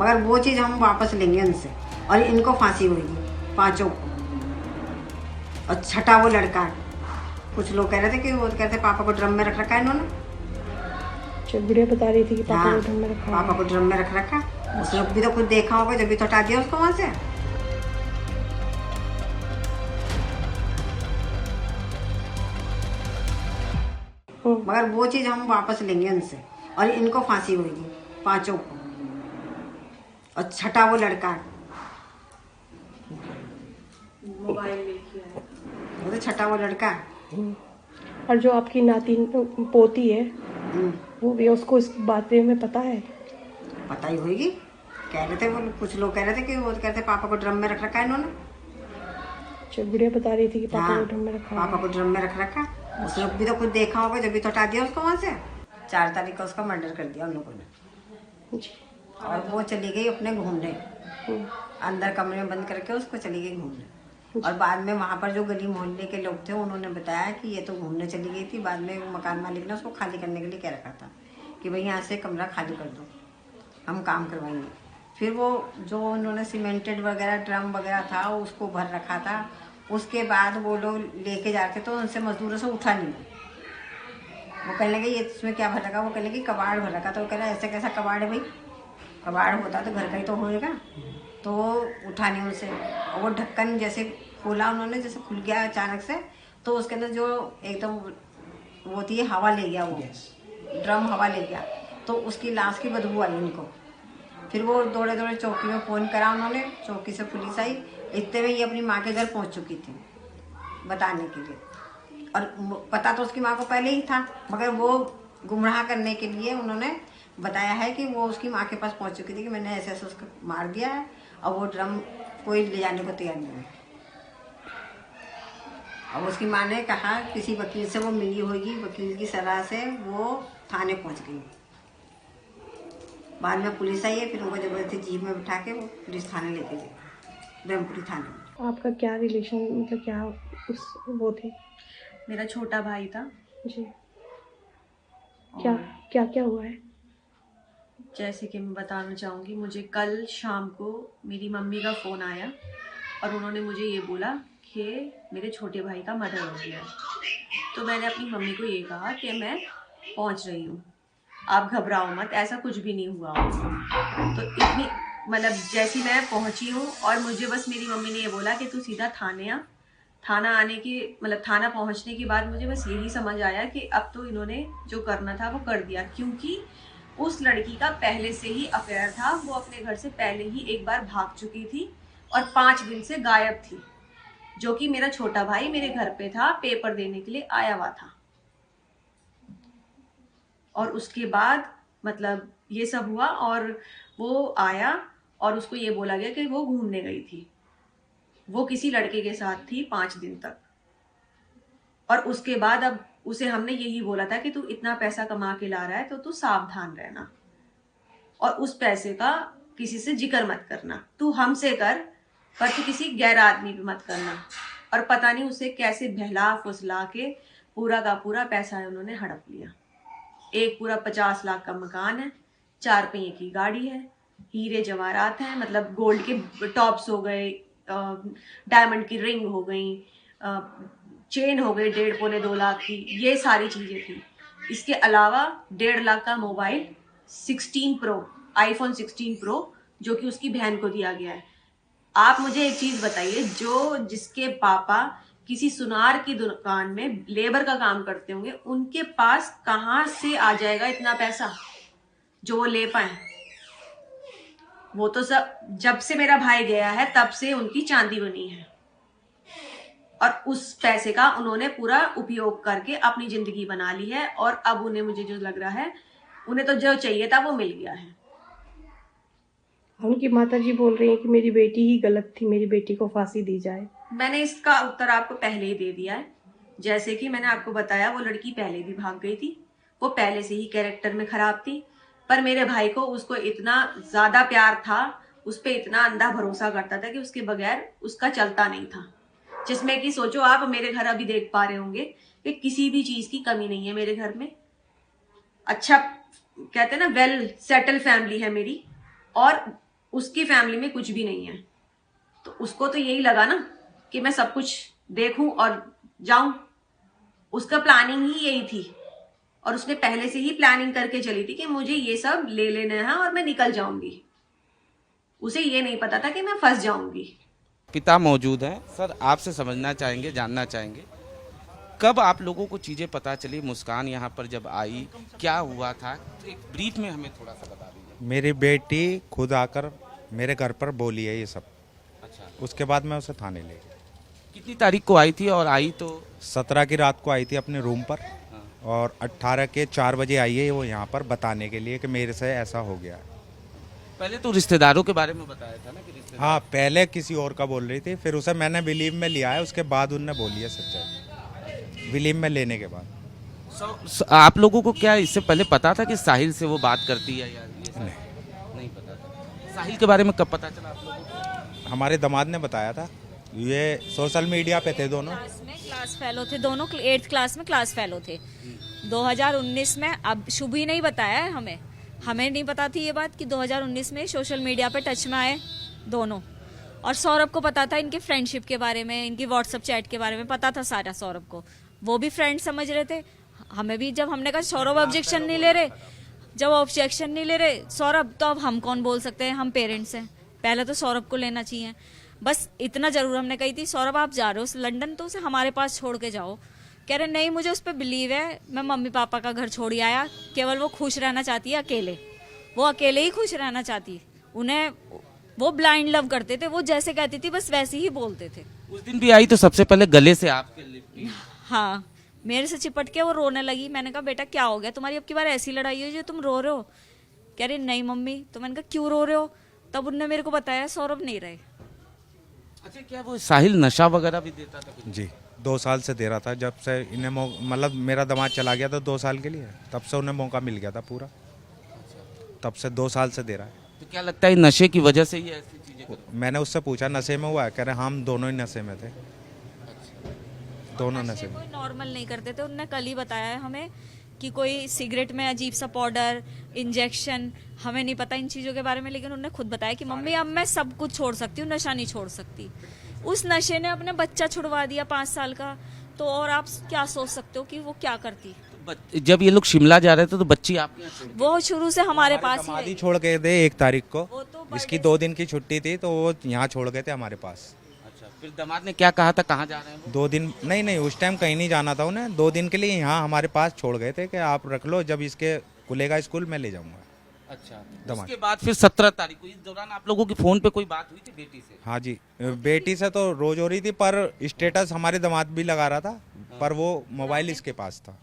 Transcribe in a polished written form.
मगर वो चीज़ हम वापस लेंगे उनसे और इनको फांसी होगी पांचों को। और छठा वो लड़का है। कुछ लोग कह रहे थे कि वो कहते पापा को ड्रम में रख रखा है इन्होंने। गुड़िया बता रही थी कि पापा हाँ, को ड्रम में रखा पापा को ड्रम में रख रखा। उसने भी तो खुद देखा होगा जब भी तो हटा दिया उसको वहां से। मगर वो चीज़ हम वापस लेंगे उनसे और इनको फांसी होगी पांचों को। और छठा वो लड़का है। मोबाइल लेके आया वो तो छठा वो लड़का है। और जो आपकी नाती पोती है वो भी, उसको इस बारे में पता है? पता ही होगी। कह रहे थे वो, कुछ लोग कह रहे थे कि वो कहते पापा को ड्रम में रख रखा है इन्होंने। गुड़िया बता रही थी कि पापा हाँ, को ड्रम में रखा पापा को ड्रम में रख रखा। उसने भी तो खुद देखा होगा जब भी तो हटा दिया उसको वहां से। 4 तारीख को उसका मर्डर कर दिया उन लोगों ने। जी। और वो चली गई अपने घूमने, अंदर कमरे में बंद करके उसको चली गई घूमने। और बाद में वहाँ पर जो गली मोहल्ले के लोग थे उन्होंने बताया कि ये तो घूमने चली गई थी। बाद में वो मकान मालिक ने उसको खाली करने के लिए कह रखा था कि भाई यहाँ से कमरा खाली कर दो, हम काम करवाएंगे। फिर वो जो उन्होंने सीमेंटेड वगैरह ड्रम वगैरह था उसको भर रखा था। उसके बाद वो लोग लेके जाते तो उनसे मजदूरों से उठा नहीं। वो कहने लगे ये इसमें क्या भर रखा, वो कहने लगे कबाड़ भर रखा। तो वो कह रहा ऐसा कैसा कबाड़ है भाई, कबाड़ होता तो घर का ही तो होएगा। तो उठा नहीं उनसे। और वो ढक्कन जैसे खोला उन्होंने, जैसे खुल गया अचानक से, तो उसके अंदर जो एकदम वो थी हवा ले गया, वो ड्रम हवा ले गया। तो उसकी लाश की बदबू आई उनको। फिर वो दौड़े दौड़े चौकी में फ़ोन करा उन्होंने, चौकी से पुलिस आई। इतने में ये अपनी माँ के घर पहुंच चुकी थी बताने के लिए। और पता तो उसकी माँ को पहले ही था, मगर वो गुमराह करने के लिए उन्होंने बताया है कि वो उसकी माँ के पास पहुंच चुकी थी कि मैंने ऐसे ऐसे उसको मार दिया है और वो ड्रम कोई ले जाने को तैयार नहीं है। अब उसकी माँ ने कहा किसी वकील से वो मिली होगी, वकील की सलाह से वो थाने पहुंच गई। बाद में पुलिस आई है, फिर उनको जबरदस्ती जीप में बिठा के वो पुलिस थाने लेके गए, ब्रह्मपुरी थाने में। आपका क्या रिलेशन, मतलब क्या उस वो थे? मेरा छोटा भाई था जी। क्या क्या क्या हुआ है? जैसे कि मैं बताना चाहूँगी, मुझे कल शाम को मेरी मम्मी का फ़ोन आया और उन्होंने मुझे ये बोला कि मेरे छोटे भाई का मर्डर हो गया है। तो मैंने अपनी मम्मी को ये कहा कि मैं पहुँच रही हूँ, आप घबराओ मत, ऐसा कुछ भी नहीं हुआ होगा। तो इतनी मतलब जैसी मैं पहुँची हूँ और मुझे बस मेरी मम्मी ने ये बोला कि तू सीधा थाने आ। थाना आने की मतलब थाना पहुँचने के बाद मुझे बस यही समझ आया कि अब तो इन्होंने जो करना था वो कर दिया, क्योंकि उस लड़की का पहले से ही अफेयर था। वो अपने घर से पहले ही एक बार भाग चुकी थी और 5 दिन से गायब थी, जो कि मेरा छोटा भाई मेरे घर पे था, पेपर देने के लिए आया हुआ था। और उसके बाद मतलब ये सब हुआ और वो आया और उसको ये बोला गया कि वो घूमने गई थी, वो किसी लड़के के साथ थी 5 दिन तक। और उसके बाद अब उसे हमने यही बोला था कि तू इतना पैसा कमा के ला रहा है तो तू सावधान रहना और उस पैसे का किसी से जिक्र मत करना, तू हमसे कर पर तू किसी गैर आदमी पे मत करना। और पता नहीं उसे कैसे बहला फुसला के पूरा का पूरा पैसा उन्होंने हड़प लिया। एक पूरा 50 लाख का मकान है, 4 पहिए की गाड़ी है, हीरे जवाहरात हैं, मतलब गोल्ड के टॉप्स हो गए, डायमंड की रिंग हो गई, चेन हो गई 1.5 पौने 2 लाख की, ये सारी चीजें थी। इसके अलावा 1.5 लाख का मोबाइल 16 प्रो, आईफोन 16 प्रो, जो कि उसकी बहन को दिया गया है। आप मुझे एक चीज बताइए, जो जिसके पापा किसी सुनार की दुकान में लेबर का काम करते होंगे, उनके पास कहां से आ जाएगा इतना पैसा जो वो ले पाए? वो तो सब जब से मेरा भाई गया है तब से उनकी चांदी बनी है और उस पैसे का उन्होंने पूरा उपयोग करके अपनी जिंदगी बना ली है। और अब उन्हें, मुझे जो लग रहा है, उन्हें तो जो चाहिए था वो मिल गया है। उनकी माता जी बोल रही हैं कि मेरी बेटी ही गलत थी, मेरी बेटी को फांसी दी जाए। मैंने इसका उत्तर आपको पहले ही दे दिया है। जैसे कि मैंने आपको बताया, वो लड़की पहले भी भाग गई थी, वो पहले से ही कैरेक्टर में खराब थी, पर मेरे भाई को उसको इतना ज्यादा प्यार था, उस पर इतना अंधा भरोसा करता था कि उसके बगैर उसका चलता नहीं था। जिसमें कि सोचो आप, मेरे घर अभी देख पा रहे होंगे कि किसी भी चीज की कमी नहीं है मेरे घर में। अच्छा कहते हैं ना, वेल सेटल फैमिली है मेरी। और उसकी फैमिली में कुछ भी नहीं है, तो उसको तो यही लगा ना कि मैं सब कुछ देखूं और जाऊं। उसका प्लानिंग ही यही थी, और उसने पहले से ही प्लानिंग करके चली थी कि मुझे ये सब ले लेना है और मैं निकल जाऊंगी। उसे ये नहीं पता था कि मैं फंस जाऊंगी। पिता मौजूद हैं। सर, आपसे समझना चाहेंगे, जानना चाहेंगे, कब आप लोगों को चीज़ें पता चली? मुस्कान यहाँ पर जब आई, क्या हुआ था? एक ब्रीफ में हमें थोड़ा सा बता दीजिए। मेरी बेटी खुद आकर मेरे घर पर बोली है ये सब। अच्छा, उसके बाद मैं उसे थाने ले गया। कितनी तारीख को आई थी? और आई तो 17 की रात को आई थी अपने रूम पर, और 18 के 4 बजे आई है वो यहाँ पर बताने के लिए कि मेरे से ऐसा हो गया है। पहले तो रिश्तेदारों के बारे में बताया था ना कि रिश्तेदार। हाँ, पहले किसी और का बोल रही थी, फिर उसे मैंने बिलीव में लिया है, उसके बाद उनने बोली है सच्चाई, बिलीव में लेने के बाद। आप लोगों को क्या इससे पहले पता था कि साहिल से वो बात करती है या ये सब? नहीं पता था। साहिल के बारे में कब पता चला आप लोगों को? हमारे दामाद ने बताया था। ये सोशल मीडिया पे थे दोनों। क्लास फेलो थे दोनों, 8th क्लास में क्लास फेलो थे 2019 में। अब शुभ ही नहीं बताया है हमें नहीं पता थी ये बात कि 2019 में सोशल मीडिया पे टच में आए दोनों। और सौरभ को पता था इनके फ्रेंडशिप के बारे में, इनकी व्हाट्सएप चैट के बारे में पता था सारा सौरभ को। वो भी फ्रेंड समझ रहे थे, हमें भी। जब हमने कहा सौरभ ऑब्जेक्शन नहीं ले रहे सौरभ, तो अब हम कौन बोल सकते हैं? हम पेरेंट्स हैं, पहले तो सौरभ को लेना चाहिए। बस इतना जरूर हमने कही थी, सौरभ आप जा रहे हो लंदन तो उसे हमारे पास छोड़ के जाओ। कह रहे नहीं, मुझे उस पर बिलीव है, मैं मम्मी पापा का घर छोड़ आया, केवल वो खुश रहना चाहती है अकेले। वो अकेले ही खुश रहना चाहती, उन्हें वो ब्लाइंड लव करते थे, वो जैसे कहती थी बस वैसे ही बोलते थे। उस दिन भी आई तो सबसे पहले गले से आपके लिपटी। हाँ, मेरे से चिपट के वो रोने लगी। मैंने कहा बेटा क्या हो गया तुम्हारी, अब की बार ऐसी लड़ाई हुई जो तुम रो रहे हो? कह रही नहीं मम्मी। तो मैंने कहा क्यों रो रहे हो? तब उनने मेरे को बताया सौरभ नहीं रहे। अच्छा, क्या वो साहिल नशा वगैरह भी देता था कुछ? जी, 2 साल से दे रहा था। जब से इन्हें मतलब मेरा दामाद चला गया था 2 साल के लिए, तब से उन्हें मौका मिल गया था पूरा। तब से 2 साल से दे रहा है। तो क्या लगता है नशे की वजह से ही ऐसी चीजें कर? मैंने उससे पूछा नशे में हुआ है? कह रहे हम दोनों ही नशे में थे, दोनों नशे में। कोई नॉर्मल नहीं करते थे। उनने कल ही बताया है हमें कि कोई सिगरेट में अजीब सा पाउडर, इंजेक्शन, हमें नहीं पता इन चीज़ों के बारे में, लेकिन उन्होंने खुद बताया कि मम्मी अब मैं सब कुछ छोड़ सकती हूँ, नशा नहीं छोड़ सकती। उस नशे ने अपने बच्चा छुड़वा दिया 5 साल का, तो और आप क्या सोच सकते हो कि वो क्या करती। जब ये लोग शिमला जा रहे थे तो बच्ची आपके यहाँ छोड़? वो शुरू से हमारे पास ही दामाद ही रही। छोड़ गए थे 1 तारीख को, वो तो इसकी 2 दिन की छुट्टी थी, तो वो यहाँ छोड़ गए थे हमारे पास। अच्छा, फिर दामाद ने क्या कहा था, कहाँ जा रहे हैं वो? 2 दिन नहीं, उस टाइम कहीं नहीं जाना था उन्हें। 2 दिन के लिए यहाँ हमारे पास छोड़ गए थे कि आप रख लो, जब इसके खुलेगा स्कूल मैं ले जाऊंगा। अच्छा, दामाद। उसके बाद फिर 17 तारीख को, इस दौरान आप लोगों की फोन पे कोई बात हुई थी बेटी से? हाँ जी, बेटी से तो रोज हो रही थी, पर स्टेटस हमारे दामाद भी लगा रहा था, पर वो मोबाइल इसके पास था।